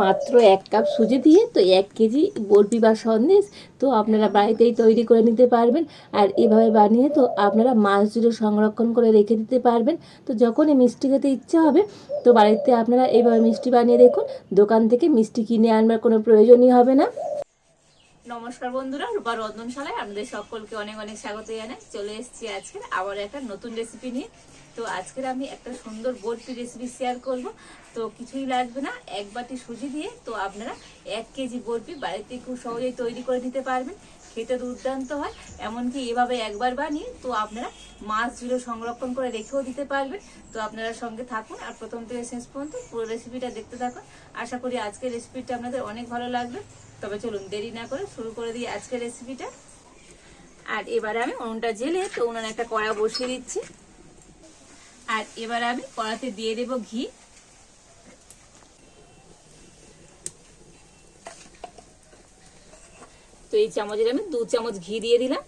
মাত্র 1 কাপ সুজি দিয়ে তো 1 কেজি বরফি বা সন্দেশ তো আপনারা বাড়িতেই তৈরি করে নিতে পারবেন। আর এভাবে বানিয়ে তো আপনারা মাস জুড়ে সংরক্ষণ করে রেখে দিতে পারবেন। তো যখনই মিষ্টি খেতে ইচ্ছা হবে তো বাড়িতে আপনারা এইভাবে মিষ্টি বানিয়ে দেখুন। দোকান থেকে মিষ্টি কিনে আনবার কোনো প্রয়োজনই হবে না। নমস্কার বন্ধুরা, রূপা রন্ধনশালায় আপনাদের সকলকে অনেক অনেক স্বাগত জানাই। চলে এসেছি আজকে আবার একটা নতুন রেসিপি নিয়ে। তো আজকের আমি একটা সুন্দর বরফি রেসিপি শেয়ার করব। তো কিছুই লাগবে না, 1 বাটি সুজি দিয়ে তো আপনারা 1 কেজি বরফি বাড়িতে খুব সহজেই তৈরি করে নিতে পারবেন। খেতে দুর্দান্ত হয়, এমনকি এভাবে একবার বানিয়ে তো আপনারা মাস জুড়ে সংরক্ষণ করে রেখেও দিতে পারবেন। তো আপনারা সঙ্গে থাকুন আর প্রথম থেকে শেষ পর্যন্ত পুরো রেসিপিটা দেখতে থাকুন। আশা করি আজকের রেসিপিটা আপনাদের অনেক ভালো লাগবে। তবে চলুন দেরি না করে শুরু করে দিই আজকের রেসিপিটা। আর এবারে আমি উনুনটা জেলে তো উনুনে একটা কড়া বসিয়ে দিচ্ছি। আর এবারে আমি কড়াতে দিয়ে দেব ঘি। তো এই চামচের আমি 2 চামচ ঘি দিয়ে দিলাম।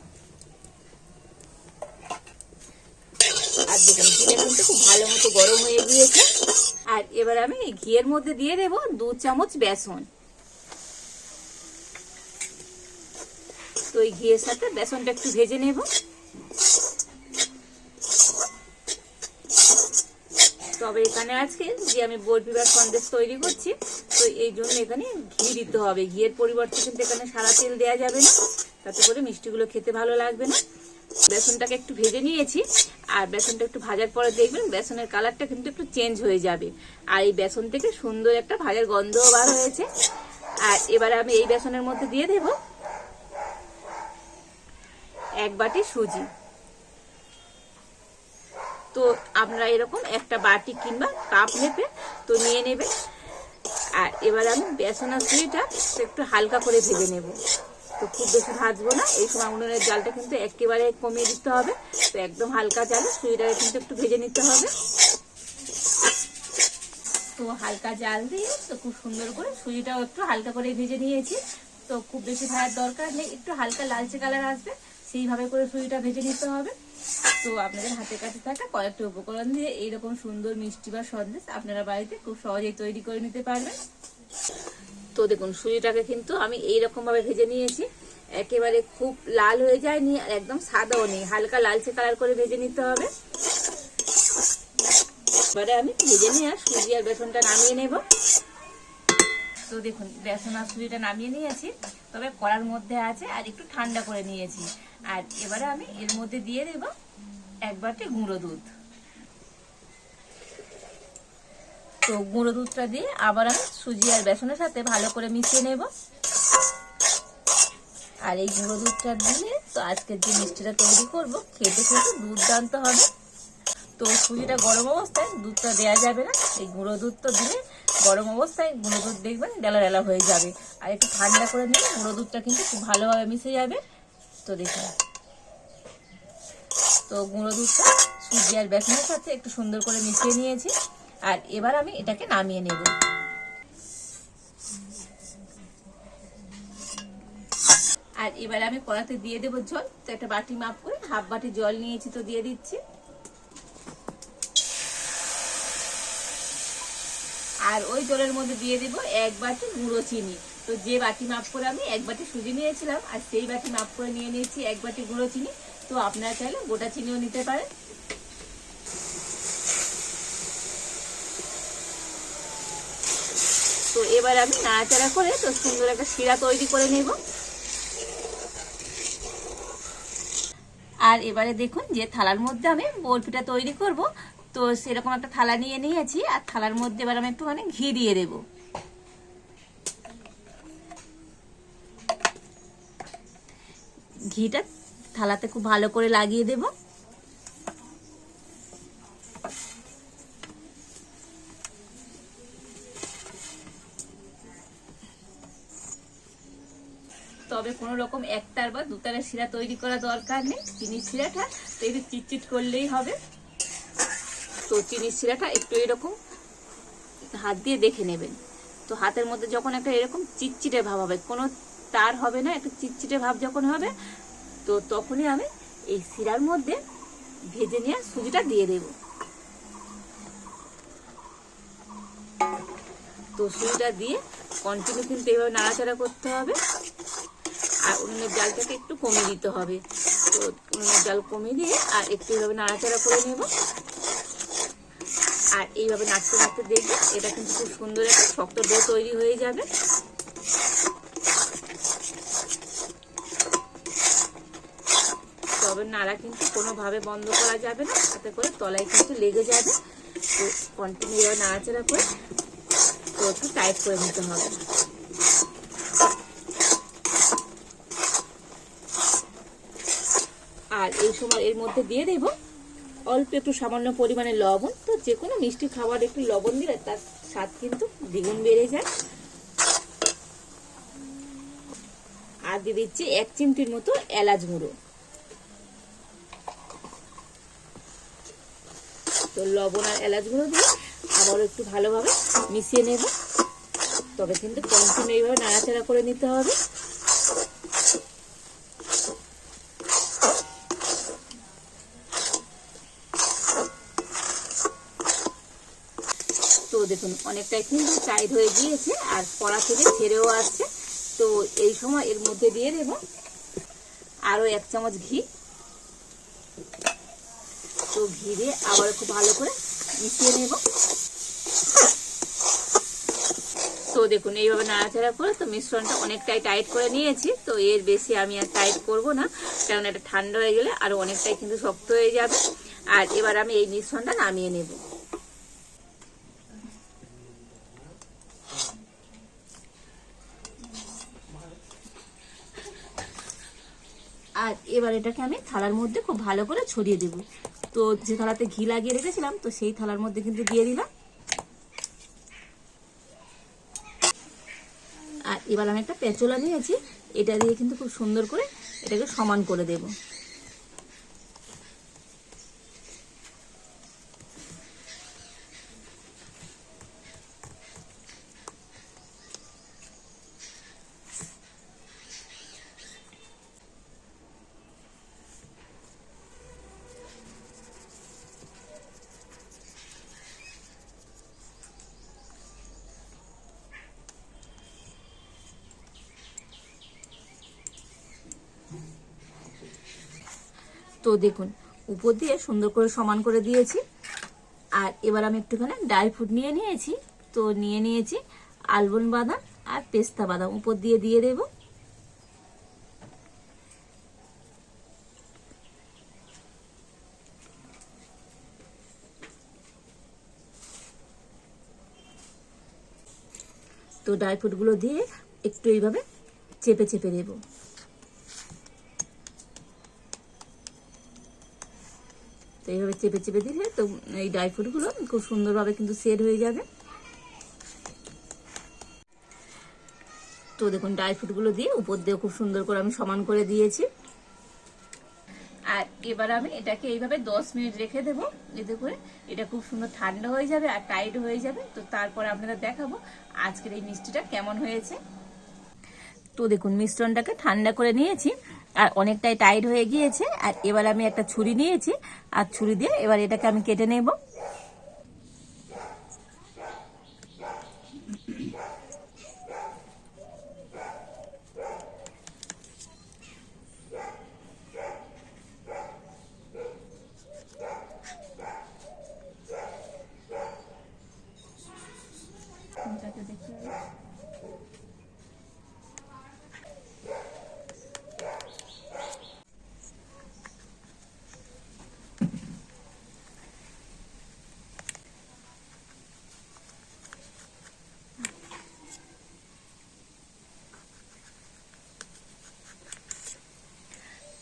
আর দেখুন ঘিটা কিন্তু খুব ভালো মতো গরম হয়ে গিয়েছে। আর এবার আমি এই ঘিয়ের মধ্যে দিয়ে দেব 2 চামচ বেসন। তো এই ঘিয়ের সাথে বেসনটা একটু ভেজে নেব। তবে এখানে আজকে যে আমি বরফি বা সন্দেশ তৈরি করছি তো এই জন্য এখানে ঘি দিতে হবে। ঘিয়ের পরিবর্তে কিন্তু এখানে সাদা তেল দেওয়া যাবে না, তাতে করে মিষ্টিগুলো খেতে ভালো লাগবে না। বেসনটাকে একটু ভেজে নিয়েছি। আর বেসনটা একটু ভাজার পরে দেখবেন বেসনের কালারটা কিন্তু একটু চেঞ্জ হয়ে যাবে। আর এই বেসন থেকে সুন্দর একটা ভাজার গন্ধও বার হয়েছে। আর এবারে আমি এই বেসনের মধ্যে দিয়ে দেব 1 বাটি সুজি। তো আপনারা এরকম একটা বাটি কিংবা কাপ নেবে তো নিয়ে নেবে। আর এবার আমি বেসন আর সুজিটা একটু হালকা করে ভেজে নেব। তো খুব বেশি ভাজবো না, এই সময় উনুনের জালটা কিন্তু একেবারে কমিয়ে দিতে হবে। তো একদম হালকা জালে সুজিটাকে কিন্তু একটু ভেজে নিতে হবে। তো হালকা জাল দিয়ে তো খুব সুন্দর করে সুজিটাও একটু হালকা করে ভেজে নিয়েছি। তো খুব বেশি ভাজার দরকার নেই, একটু হালকা লালচে কালার আসবে সেইভাবে করে সুজিটা ভেজে নিতে হবে। তো আপনাদের হাতের কাছে থাকা কয়েকটা উপকরণ দিয়ে এইরকম সুন্দর মিষ্টি বা সন্দেশ আপনারা বাড়িতে খুব সহজেই তৈরি করে নিতে পারবেন। তো দেখুন সুজিটাকে কিন্তু আমি এইরকম ভাবে ভেজে নিয়েছি। একেবারে খুব লাল হয়ে যায়নি আর একদম সাদাও নেই, হালকা লালচে কালার করে ভেজে নিতে হবে। এবারে আমি ভেজে নিয়ে সুজি আর বেসনটা নামিয়ে নেব। তো দেখুন বেসন আর সুজিটা নামিয়ে নিয়েছি, তবে কড়ার মধ্যে আছে আর একটু ঠান্ডা করে নিয়েছি। আর এবারে আমি এর মধ্যে দিয়ে দেব 1 বাটি গুঁড়ো দুধ। তো গুঁড়ো দুধটা দিয়ে আবার আমি সুজি আর বেসনের সাথে ভালো করে মিশিয়ে নেব। আর এই গুঁড়ো দুধটা দিয়ে তো আজকের যে মিষ্টিটা তৈরি করব খেতে খেতে দুর্দান্ত হবে। তো সুজিটা গরম অবস্থায় দুধটা দেওয়া যাবে না, এই গুঁড়ো দুধ তো দিয়ে গরম অবস্থায় গুঁড়ো দুধ দেখবেন ডেলা ডেলা হয়ে যাবে। আর একটু ঠান্ডা করে নিলে গুঁড়ো দুধটা কিন্তু খুব ভালোভাবে মিশে যাবে। তো দেখুন তো গুঁড়ো দুধটা সুজি আর বেসনের সাথে একটু সুন্দর করে মিশিয়ে নিয়েছি। আর এবার আমি এটাকে নামিয়ে নেব। আর এবার আমি কড়াতে দিয়ে দেবো জল। তো একটা বাটি মাপ করে 1/2 বাটি জল নিয়েছি, তো দিয়ে দিচ্ছি। আর ওই জলের মধ্যে দিয়ে দেবো 1 বাটি গুঁড়ো চিনি। তো যে বাটি মাপ করে আমি 1 বাটি সুজি নিয়েছিলাম আর সেই বাটি মাপ করে নিয়ে নিয়েছি 1 বাটি গুঁড়ো চিনি। তো আপনারা চাইলে গোটা চিনিও নিতে পারেন। তো এবার আমি নাড়াচাড়া করে তো সুন্দর একটা শিরা তৈরি করে নেব। আর এবারে দেখুন যে থালার মধ্যে আমি বরফিটা তৈরি করব তো সেরকম একটা থালা নিয়ে নিয়েছি। আর থালার মধ্যে এবার আমি একটুখানি ঘি দিয়ে দেব। ঘিটা থালাতে খুব ভালো করে লাগিয়ে দেব। তবে কোনো রকম একটার বা দুটারের শিরা তৈরি করা দরকার নেই, চিনির শিরাটা তো একটু চিটচিট করলেই হবে। তো চিনির শিরাটা একটু এরকম হাত দিয়ে দেখে নেবেন। তো হাতের মধ্যে যখন একটা এরকম চিটচিটে ভাব হবে, কোনো তার হবে না, একটু চিটচিটে ভাব যখন হবে তো তখনই আমি এই শিরার মধ্যে ভেজে নেওয়া সুজিটা দিয়ে দেব। তো সুজিটা দিয়ে কন্টিনিউ কিন্তু এইভাবে নাড়াচাড়া করতে হবে। আর উনুনের জালটাকে একটু কমিয়ে দিতে হবে। তো উনুনের জাল কমিয়ে দিয়ে আর একটু এইভাবে নাড়াচাড়া করে নেব। আর এইভাবে নাড়তে নাড়তে দেখবে এটা কিন্তু খুব সুন্দর একটা শক্ত ডো তৈরি হয়ে যাবে। তবে নাড়া কিন্তু কোনোভাবে বন্ধ করা যাবে না, তাতে করে তলায় কিন্তু লেগে যাবে। তো কন্টিনিউ এইভাবে নাড়াচাড়া করে তো একটু টাইট করে নিতে হবে। আর এই সময় এর মধ্যে দিয়ে দেব অল্প একটু সামান্য পরিমাণে লবণ। তো যে কোনো মিষ্টি খাবার একটু লবণ দিলে তার স্বাদ কিন্তু দ্বিগুণ বেড়ে যায়। আর দিয়ে দিচ্ছি 1 চিমটির মতো এলাচ গুঁড়ো। তো লবণ আর এলাচ গুঁড়ো দিয়ে আবারও একটু ভালোভাবে মিশিয়ে নেব। তবে কিন্তু কন্টিনিউ এইভাবে নাড়াচাড়া করে নিতে হবে। তো দেখুন অনেকটাই কিন্তু টাইট হয়ে গিয়েছে আর কড়া থেকে ছেড়েও আসছে। তো এই সময় এর মধ্যে দিয়ে দেব আরো 1 চামচ ঘি। তো ঘি দিয়ে আবার খুব ভালো করে মিশিয়ে নেব। তো দেখুন এইভাবে নাড়াচাড়া করে তো মিশ্রণটা অনেকটাই টাইট করে নিয়েছি। তো এর বেশি আমি আর টাইট করব না, কারণ এটা ঠান্ডা হয়ে গেলে আরো অনেকটাই কিন্তু শক্ত হয়ে যাবে। আর এবার আমি এই মিশ্রণটা নামিয়ে নেব। আর এবার এটাকে আমি থালার মধ্যে খুব ভালো করে ছড়িয়ে দেব। তো যে থালাতে ঘি লাগিয়ে রেখেছিলাম তো সেই থালার মধ্যে কিন্তু দিয়ে দিলাম। আর এবার আমি একটা পেঁচোলা নিয়েছি, এটা দিয়ে কিন্তু খুব সুন্দর করে এটাকে সমান করে দেব। তো দেখুন উপর দিয়ে সুন্দর করে সমান করে দিয়েছি। আর এবার আমি একটুখানি ড্রাই ফ্রুট নিয়েছি। তো নিয়েছি আলমন্ড বাদাম আর পেস্তা বাদাম উপর দিয়ে দেব। তো ড্রাই ফ্রুট গুলো দিয়ে একটু এইভাবে চেপে চেপে দেব। তো এইভাবে চেপে চেপে দিলে তো এই ড্রাই ফ্রুট গুলো খুব সুন্দরভাবে কিন্তু সেট হয়ে যাবে। তো দেখুন ড্রাই ফ্রুট গুলো দিয়ে উপর দিয়ে খুব সুন্দর করে আমি সমান করে দিয়েছি। আর এবার আমি এটাকে এইভাবে 10 মিনিট রেখে দেবো, এতে করে এটা খুব সুন্দর ঠান্ডা হয়ে যাবে আর টাইট হয়ে যাবে। তো তারপর আপনাদের দেখাবো আজকের এই মিষ্টিটা কেমন হয়েছে। তো দেখুন মিশ্রণটাকে ঠান্ডা করে নিয়েছি আর অনেকটাই টাইট হয়ে গিয়েছে। আর এবার আমি একটা ছুরি নিয়েছি আর ছুরি দিয়ে এবার এটাকে আমি কেটে নেব।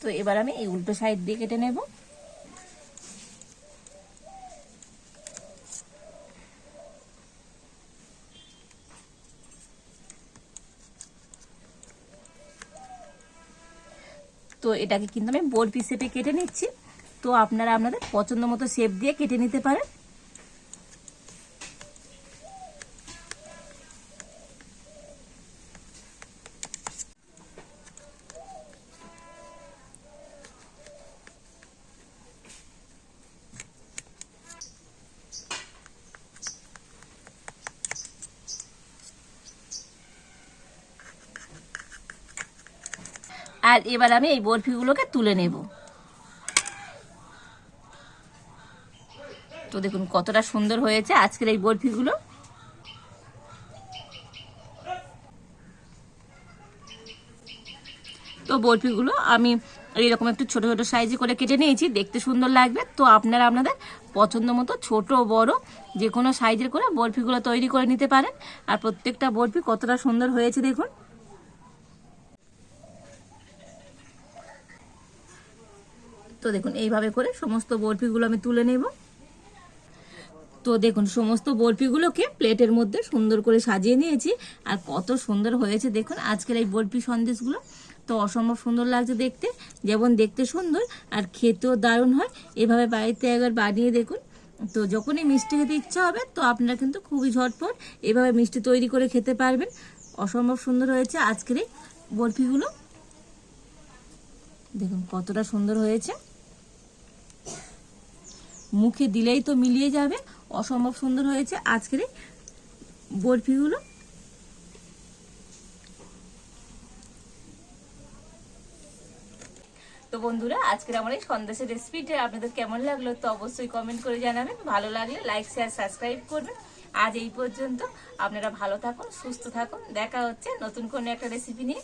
তো এবার আমি এই উল্টো সাইড দিয়ে কেটে নেব। তো এটাকে কিন্তু আমি বরফি শেপে কেটে নিচ্ছি। তো আপনারা আপনাদের পছন্দ মতো শেপ দিয়ে কেটে নিতে পারেন। আর এবার আমি এই বরফিগুলোকে তুলে নেব। তো দেখুন কতটা সুন্দর হয়েছে আজকের এই বরফিগুলো। তো বরফিগুলো আমি এইরকম একটু ছোট ছোট সাইজে করে কেটে নিয়েছি, দেখতে সুন্দর লাগবে। তো আপনারা আপনাদের পছন্দ মতো ছোট বড় যে কোনো সাইজের করে বরফিগুলো তৈরি করে নিতে পারেন। আর প্রত্যেকটা বরফি কতটা সুন্দর হয়েছে দেখুন। তো দেখুন এইভাবে করে সমস্ত বরফিগুলো আমি তুলে নেব। তো দেখুন সমস্ত বরফিগুলোকে প্লেটের মধ্যে সুন্দর করে সাজিয়ে নিয়েছি। আর কত সুন্দর হয়েছে দেখুন আজকের এই বরফি সন্দেশগুলো। তো অসম্ভব সুন্দর লাগছে দেখতে, যেমন দেখতে সুন্দর আর খেতেও দারুণ হয়। এভাবে বাড়িতে একবার বানিয়ে দেখুন। তো যখনই মিষ্টি খেতে ইচ্ছা হবে তো আপনারা কিন্তু খুবই ঝটপট এভাবে মিষ্টি তৈরি করে খেতে পারবেন। অসম্ভব সুন্দর হয়েছে আজকের এই বরফিগুলো। দেখুন কতটা সুন্দর হয়েছে, মুখে দিলেই তো মিলিয়ে যাবে। অসম্ভব সুন্দর হয়েছে আজকের এই বরফিগুলো। তো বন্ধুরা আজকের আমার এই সন্দেশের রেসিপিটা আপনাদের কেমন লাগলো তো অবশ্যই কমেন্ট করে জানাবেন। ভালো লাগলে লাইক শেয়ার সাবস্ক্রাইব করবেন। আজ এই পর্যন্ত, আপনারা ভালো থাকুন, সুস্থ থাকুন। দেখা হচ্ছে নতুন কোনো একটা রেসিপি নিয়ে।